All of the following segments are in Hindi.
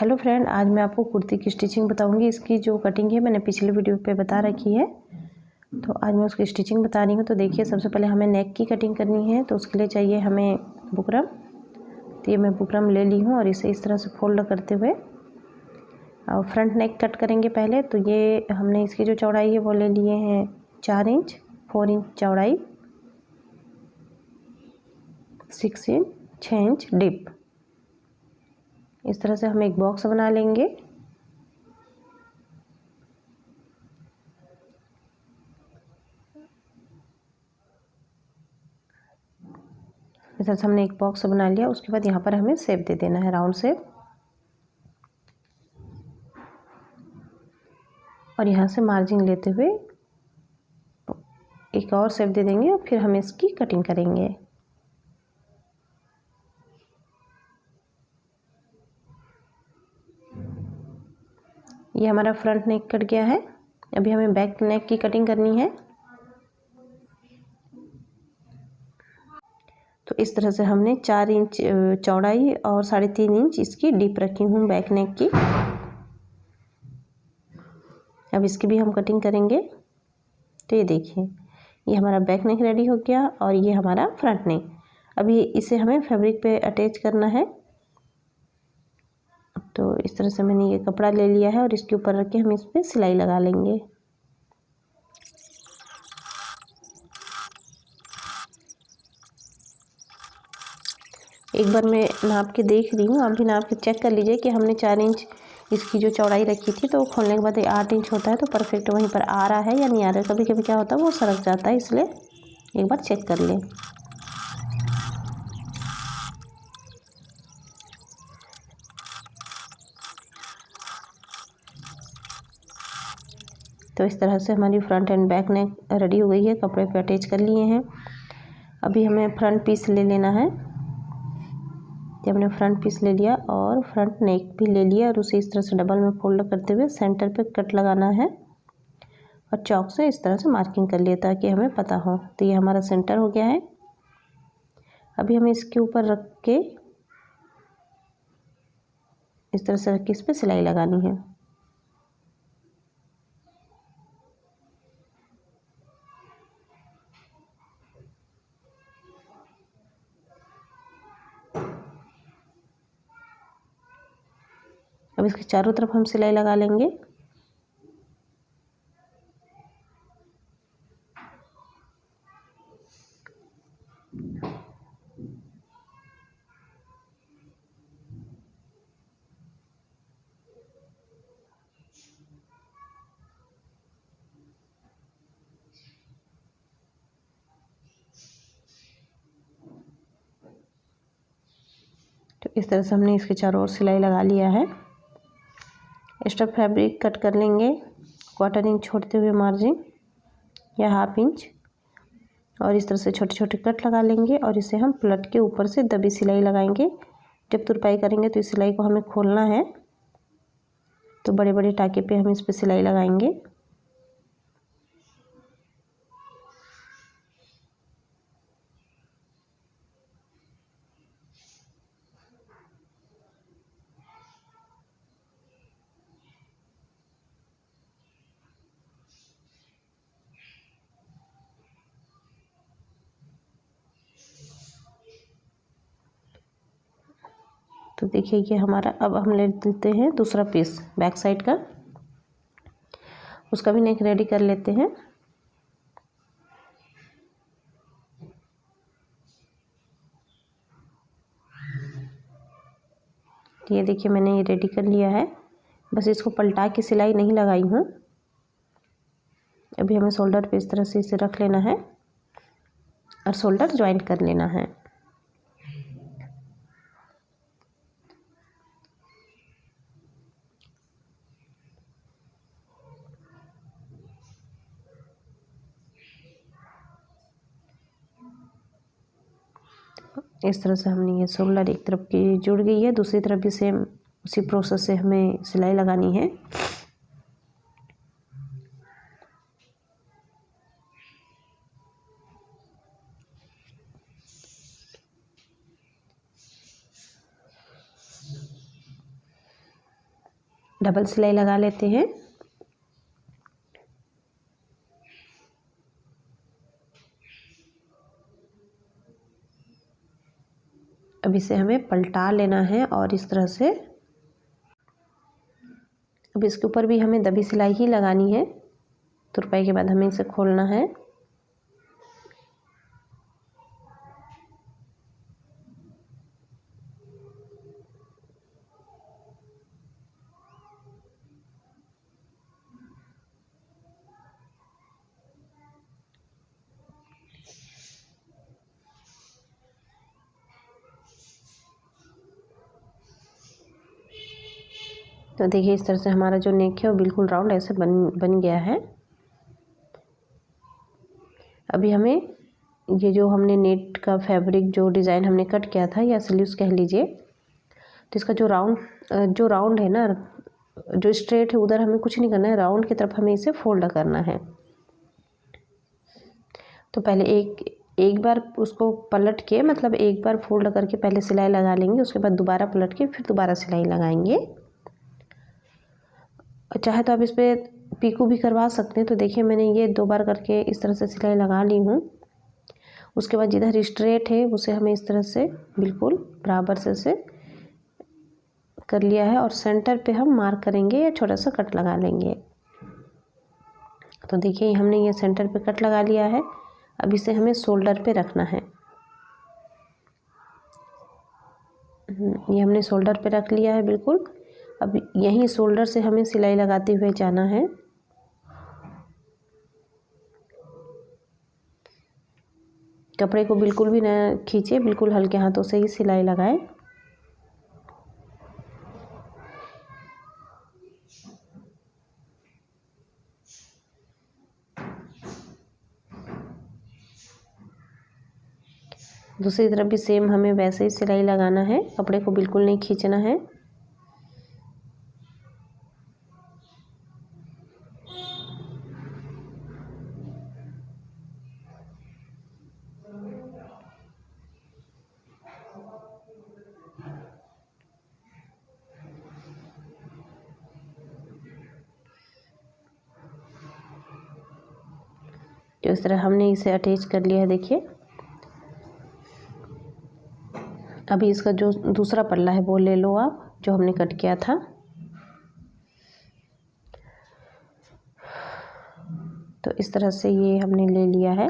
हेलो फ्रेंड, आज मैं आपको कुर्ती की स्टिचिंग बताऊंगी। इसकी जो कटिंग है मैंने पिछले वीडियो पे बता रखी है, तो आज मैं उसकी स्टिचिंग बता रही हूँ। तो देखिए, सबसे पहले हमें नेक की कटिंग करनी है, तो उसके लिए चाहिए हमें बुकरम। तो ये मैं बुकरम ले ली हूँ और इसे इस तरह से फोल्ड करते हुए और फ्रंट नेक कट करेंगे पहले। तो ये हमने इसकी जो चौड़ाई है वो ले लिए हैं 4 इंच, 4 इंच चौड़ाई, 6 इंच, 6 इंच डिप। इस तरह से हम एक बॉक्स बना लेंगे। इस तरह से हमने एक बॉक्स बना लिया। उसके बाद यहाँ पर हमें शेप दे देना है, राउंड शेप, और यहाँ से मार्जिन लेते हुए एक और शेप दे देंगे और फिर हम इसकी कटिंग करेंगे। ये हमारा फ्रंट नेक कट गया है। अभी हमें बैक नेक की कटिंग करनी है। तो इस तरह से हमने 4 इंच चौड़ाई और 3.5 इंच इसकी डीप रखी हूँ बैक नेक की। अब इसकी भी हम कटिंग करेंगे। तो ये देखिए, ये हमारा बैक नेक रेडी हो गया और ये हमारा फ्रंट नेक। अभी इसे हमें फैब्रिक पे अटैच करना है। तो इस तरह से मैंने ये कपड़ा ले लिया है और इसके ऊपर रख के हम इस पर सिलाई लगा लेंगे। एक बार मैं नाप के देख रही हूँ, आप भी नाप के चेक कर लीजिए कि हमने 4 इंच इसकी जो चौड़ाई रखी थी, तो खोलने के बाद 8 इंच होता है, तो परफेक्ट वहीं पर आ रहा है या नहीं आ रहा है। कभी कभी क्या होता है वो सरक जाता है, इसलिए एक बार चेक कर लें। तो इस तरह से हमारी front end back neck ready हो गई है, कपड़े पे अटैच कर लिए हैं। अभी हमें फ्रंट पीस ले लेना है। जब हमने फ्रंट पीस ले लिया और फ्रंट नेक भी ले लिया और उसे इस तरह से डबल में फोल्ड करते हुए सेंटर पे कट लगाना है और चॉक से इस तरह से मार्किंग कर लिया ताकि हमें पता हो। तो ये हमारा सेंटर हो गया है। अभी हमें इसके ऊपर रख के इस तरह से रख के इस पर सिलाई लगानी है। अब इसके चारों तरफ हम सिलाई लगा लेंगे। तो इस तरह से हमने इसके चारों ओर सिलाई लगा लिया है। एक्स्ट्रा फैब्रिक कट कर लेंगे 1/4 इंच छोड़ते हुए मार्जिन या 1/2 इंच, और इस तरह से छोटे छोटे कट लगा लेंगे और इसे हम पलट के ऊपर से दबी सिलाई लगाएंगे। जब तुरपाई करेंगे तो इस सिलाई को हमें खोलना है, तो बड़े बड़े टाके पे हम इस पर सिलाई लगाएंगे। तो देखिए, ये हमारा, अब हम ले लेते हैं दूसरा पीस बैक साइड का, उसका भी नेक रेडी कर लेते हैं। ये देखिए, मैंने ये रेडी कर लिया है। बस इसको पलटा के सिलाई नहीं लगाई हूँ। अभी हमें शोल्डर पे इस तरह से इसे रख लेना है और शोल्डर ज्वाइंट कर लेना है। इस तरह से हमने ये शोल्डर एक तरफ की जुड़ गई है, दूसरी तरफ भी सेम उसी प्रोसेस से हमें सिलाई लगानी है। डबल सिलाई लगा लेते हैं। अब इसे हमें पलटा लेना है और इस तरह से अब इसके ऊपर भी हमें दबी सिलाई ही लगानी है। तुरपाई के बाद हमें इसे खोलना है। तो देखिए इस तरह से हमारा जो नेक है वो बिल्कुल राउंड ऐसे बन गया है। अभी हमें ये जो हमने नेट का फैब्रिक जो डिज़ाइन हमने कट किया था या स्लीव्स कह लीजिए, तो इसका जो राउंड है ना, जो स्ट्रेट है उधर हमें कुछ नहीं करना है, राउंड की तरफ हमें इसे फोल्ड करना है। तो पहले एक बार उसको पलट के, मतलब एक बार फोल्ड करके पहले सिलाई लगा लेंगे, उसके बाद दोबारा पलट के फिर दोबारा सिलाई लगाएंगे। चाहे तो आप इस पर पीको भी करवा सकते हैं। तो देखिए मैंने ये 2 बार करके इस तरह से सिलाई लगा ली हूँ। उसके बाद जिधर स्ट्रेट है उसे हमें इस तरह से बिल्कुल बराबर से कर लिया है और सेंटर पे हम मार्क करेंगे या छोटा सा कट लगा लेंगे। तो देखिए हमने ये सेंटर पे कट लगा लिया है। अब इसे हमें शोल्डर पे रखना है। ये हमने शोल्डर पे रख लिया है बिल्कुल। अब यहीं शोल्डर से हमें सिलाई लगाते हुए जाना है। कपड़े को बिल्कुल भी ना खींचे, बिल्कुल हल्के हाथों से ही सिलाई लगाएं। दूसरी तरफ भी सेम हमें वैसे ही सिलाई लगाना है, कपड़े को बिल्कुल नहीं खींचना है। तो इस तरह हमने इसे अटैच कर लिया है। देखिए अभी इसका जो दूसरा पल्ला है वो ले लो आप, जो हमने कट किया था। तो इस तरह से ये हमने ले लिया है।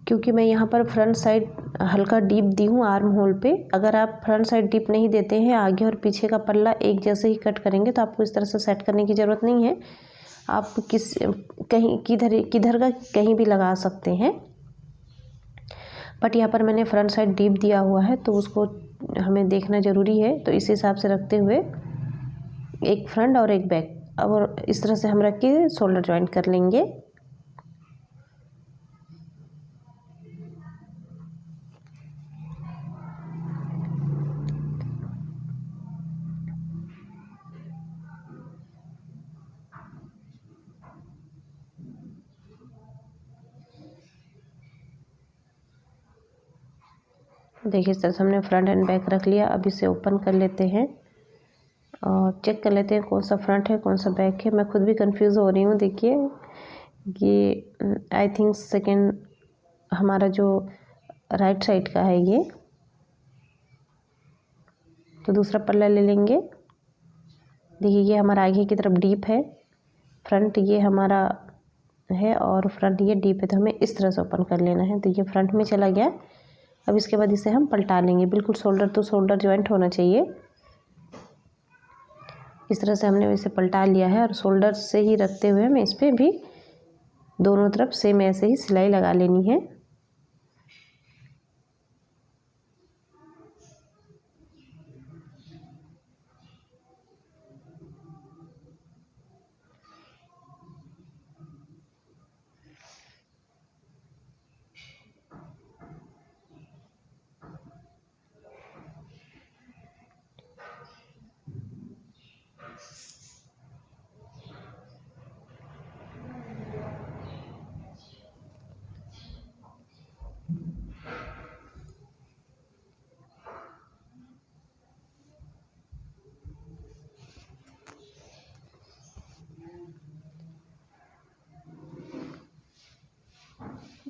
क्योंकि मैं यहाँ पर फ्रंट साइड हल्का डीप दी हूँ आर्म होल पे। अगर आप फ्रंट साइड डीप नहीं देते हैं, आगे और पीछे का पल्ला एक जैसे ही कट करेंगे, तो आपको इस तरह से सेट करने की ज़रूरत नहीं है। आप किधर का कहीं भी लगा सकते हैं। बट यहाँ पर मैंने फ्रंट साइड डीप दिया हुआ है, तो उसको हमें देखना ज़रूरी है। तो इस हिसाब से रखते हुए एक फ्रंट और एक बैक, और इस तरह से हम रख के शोल्डर जॉइंट कर लेंगे। देखिए इस तरह से हमने फ्रंट एंड बैक रख लिया। अब इसे ओपन कर लेते हैं और चेक कर लेते हैं कौन सा फ्रंट है कौन सा बैक है। मैं खुद भी कंफ्यूज हो रही हूँ। देखिए ये आई थिंक सेकंड हमारा जो राइट साइड का है ये। तो दूसरा पल्ला ले लेंगे। देखिए ये हमारा आगे की तरफ डीप है, फ्रंट ये हमारा है और फ्रंट ये डीप है। तो हमें इस तरह से ओपन कर लेना है। तो ये फ्रंट में चला गया। अब इसके बाद इसे हम पलटा लेंगे। बिल्कुल शोल्डर टू शोल्डर जॉइंट होना चाहिए। इस तरह से हमने इसे पलटा लिया है और शोल्डर से ही रखते हुए हमें इस पर भी दोनों तरफ सेम ऐसे ही सिलाई लगा लेनी है।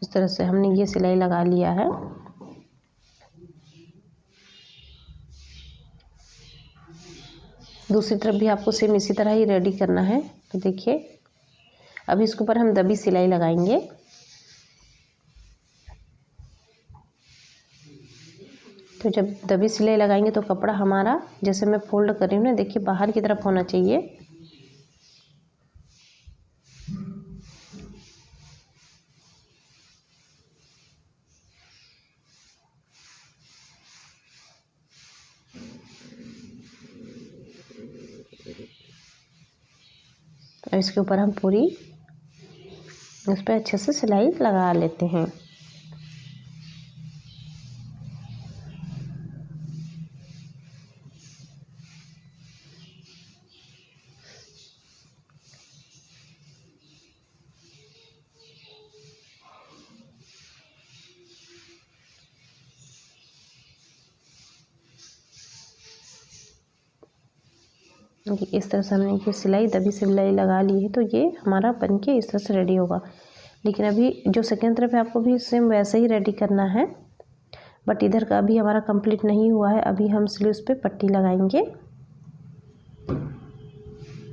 इस तरह से हमने ये सिलाई लगा लिया है। दूसरी तरफ भी आपको सेम इसी तरह ही रेडी करना है। तो देखिए अब इसके ऊपर हम दबी सिलाई लगाएंगे। तो जब दबी सिलाई लगाएंगे तो कपड़ा हमारा, जैसे मैं फोल्ड कर रही हूँ ना, देखिए बाहर की तरफ होना चाहिए। और इसके ऊपर हम पूरी इस पर अच्छे से सिलाई लगा लेते हैं। इस तरह से हमने ये सिलाई दबी सिलाई लगा ली है। तो ये हमारा बनके इस तरह से रेडी होगा। लेकिन अभी जो सेकेंड तरफ है आपको भी सेम वैसे ही रेडी करना है, बट इधर का अभी हमारा कंप्लीट नहीं हुआ है। अभी हम स्लीव्स पे पट्टी लगाएंगे।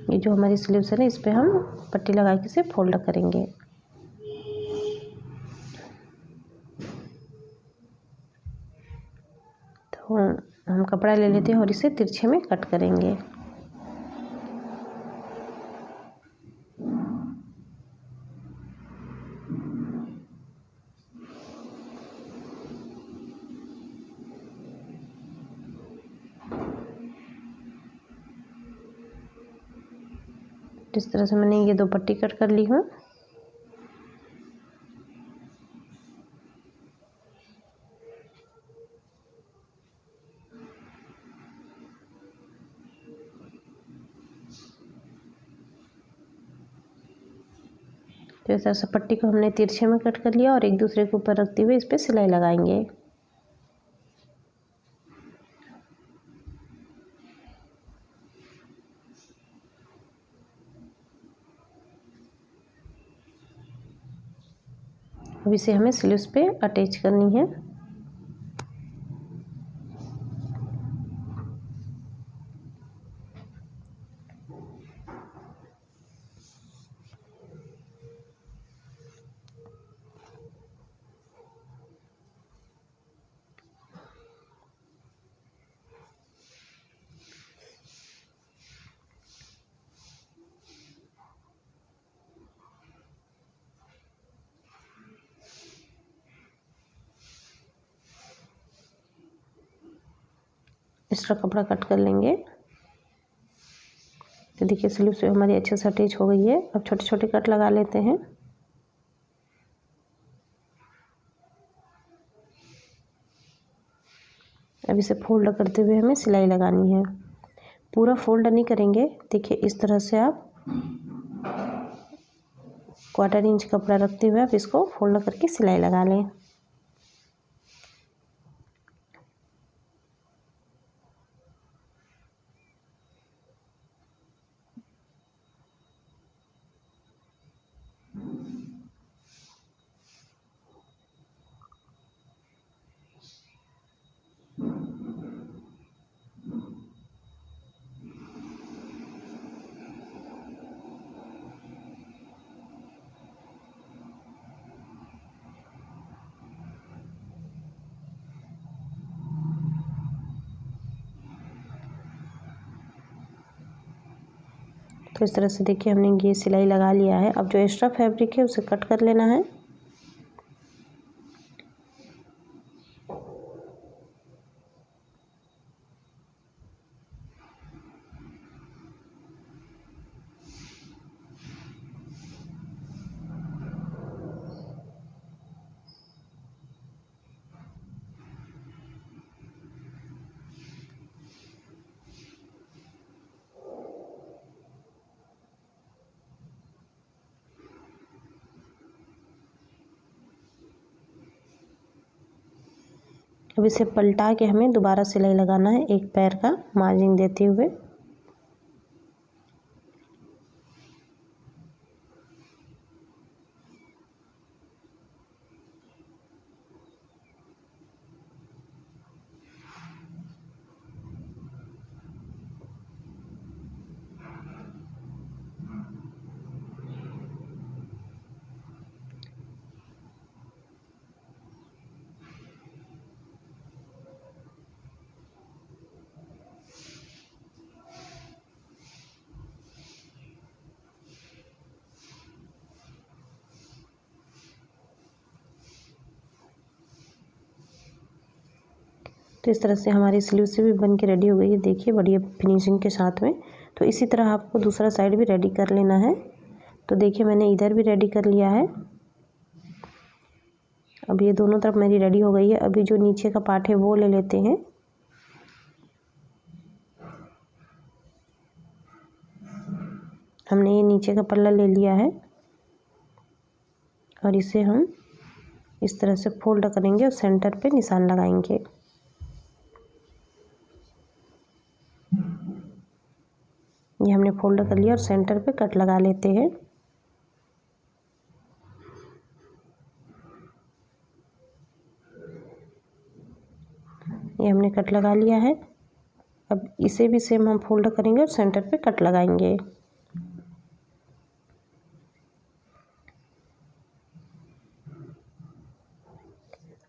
ये जो हमारी स्लीव्स है ना, इस पे हम पट्टी लगा के इसे फोल्ड करेंगे। तो हम कपड़ा ले लेते हैं और इसे तिरछे में कट करेंगे। इस तरह से मैंने ये 2 पट्टी कट कर ली हूँ। तो इस तरह से पट्टी को हमने तिरछे में कट कर लिया और एक दूसरे के ऊपर रखते हुए इस पर सिलाई लगाएंगे। अब इसे हमें स्लीव्स पे अटैच करनी है। एक्स्ट्रा कपड़ा कट कर लेंगे। तो देखिए स्लीव से हमारी अच्छे से अटैच हो गई है। अब छोटे छोटे कट लगा लेते हैं। अब इसे फोल्ड करते हुए हमें सिलाई लगानी है। पूरा फोल्ड नहीं करेंगे। देखिए इस तरह से आप 1/4 इंच कपड़ा रखते हुए आप इसको फोल्ड करके सिलाई लगा लें। तो इस तरह से देखिए हमने ये सिलाई लगा लिया है। अब जो एक्स्ट्रा फैब्रिक है उसे कट कर लेना है। अब इसे पलटा के हमें दोबारा सिलाई लगाना है, एक पैर का मार्जिन देते हुए। तो इस तरह से हमारी स्लीव से भी बन के रेडी हो गई है, देखिए बढ़िया फिनिशिंग के साथ में। तो इसी तरह आपको दूसरा साइड भी रेडी कर लेना है। तो देखिए मैंने इधर भी रेडी कर लिया है। अब ये दोनों तरफ मेरी रेडी हो गई है। अभी जो नीचे का पार्ट है वो ले लेते हैं। हमने ये नीचे का पल्ला ले लिया है और इसे हम इस तरह से फोल्ड करेंगे और सेंटर पे निशान लगाएंगे। ये हमने फोल्ड कर लिया और सेंटर पे कट लगा लेते हैं। ये हमने कट लगा लिया है। अब इसे भी सेम हम फोल्ड करेंगे और सेंटर पे कट लगाएंगे।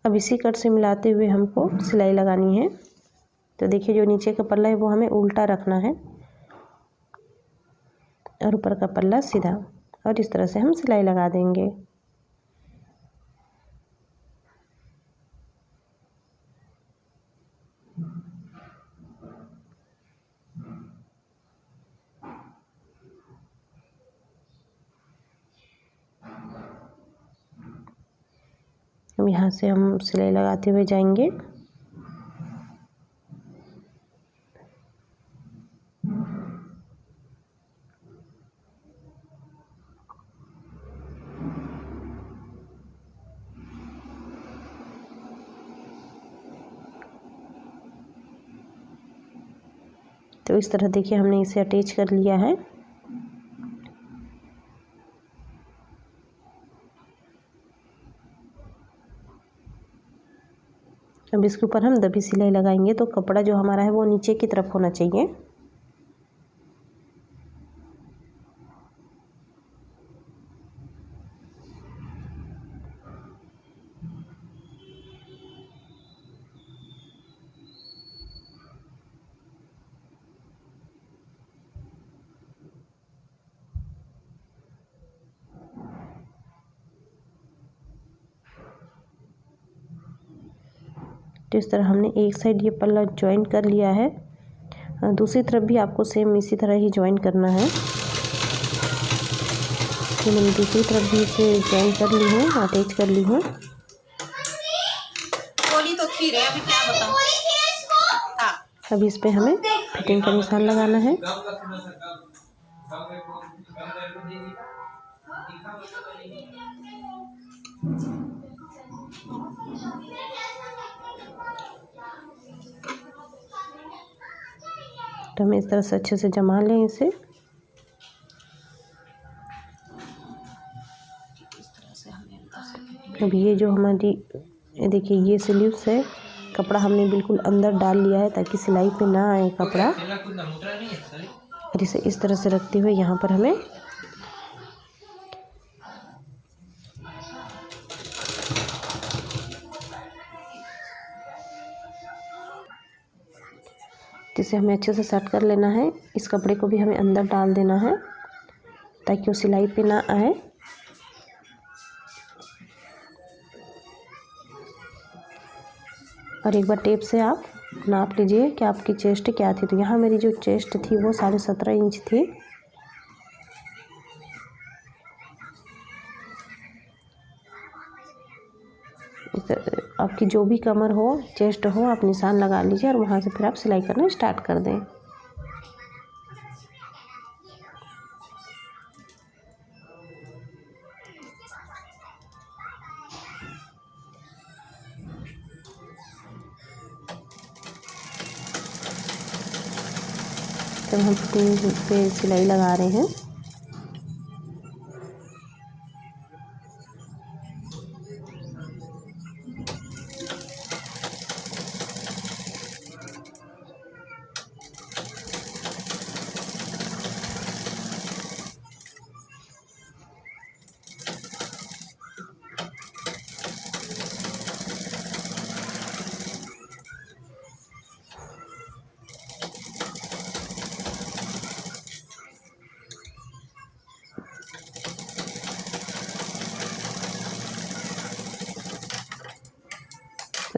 अब इसी कट से मिलाते हुए हमको सिलाई लगानी है। तो देखिए जो नीचे का पल्ला है वो हमें उल्टा रखना है और ऊपर का पल्ला सीधा, और इस तरह से हम सिलाई लगा देंगे। अब यहाँ से हम सिलाई लगाते हुए जाएंगे। तो इस तरह देखिए हमने इसे अटैच कर लिया है। अब इसके ऊपर हम दबी सिलाई लगाएंगे। तो कपड़ा जो हमारा है वो नीचे की तरफ होना चाहिए। तो इस तरह हमने एक साइड ये पल्ला ज्वाइन कर लिया है, दूसरी तरफ भी आपको सेम इसी तरह ही ज्वाइन करना है। तो मैंने दूसरी तरफ भी इसे ज्वाइन कर ली हूँ, अटैच कर ली हूँ। अब इस पे हमें फिटिंग का निशान लगाना है। तो हमें इस तरह से अच्छे से जमा लें इसे। अब ये जो हमारी देखिए ये स्लीव्स है, कपड़ा हमने बिल्कुल अंदर डाल लिया है ताकि सिलाई पे ना आए कपड़ा। और इसे इस तरह से रखते हुए यहाँ पर हमें इसे हमें अच्छे से सेट कर लेना है। इस कपड़े को भी हमें अंदर डाल देना है ताकि वो सिलाई पे ना आए। और एक बार टेप से आप नाप लीजिए कि आपकी चेस्ट क्या थी। तो यहाँ मेरी जो चेस्ट थी वो 17.5 इंच थी। आपकी जो भी कमर हो, चेस्ट हो, आप निशान लगा लीजिए और वहाँ से फिर आप सिलाई करना स्टार्ट कर दें। तब हम फिटिंग पे सिलाई लगा रहे हैं।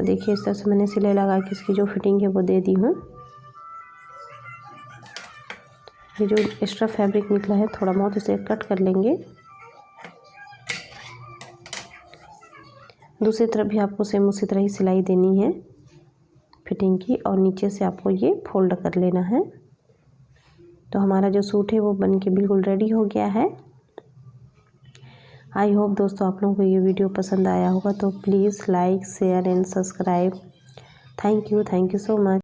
देखिए इस तरह से मैंने सिलाई लगा के इसकी जो फिटिंग है वो दे दी हूँ। ये जो एक्स्ट्रा फैब्रिक निकला है थोड़ा बहुत इसे कट कर लेंगे। दूसरी तरफ भी आपको सेम उसी तरह ही सिलाई देनी है फिटिंग की, और नीचे से आपको ये फोल्ड कर लेना है। तो हमारा जो सूट है वो बन के बिल्कुल रेडी हो गया है। आई होप दोस्तों आप लोगों को ये वीडियो पसंद आया होगा, तो please like share and subscribe. Thank you so much.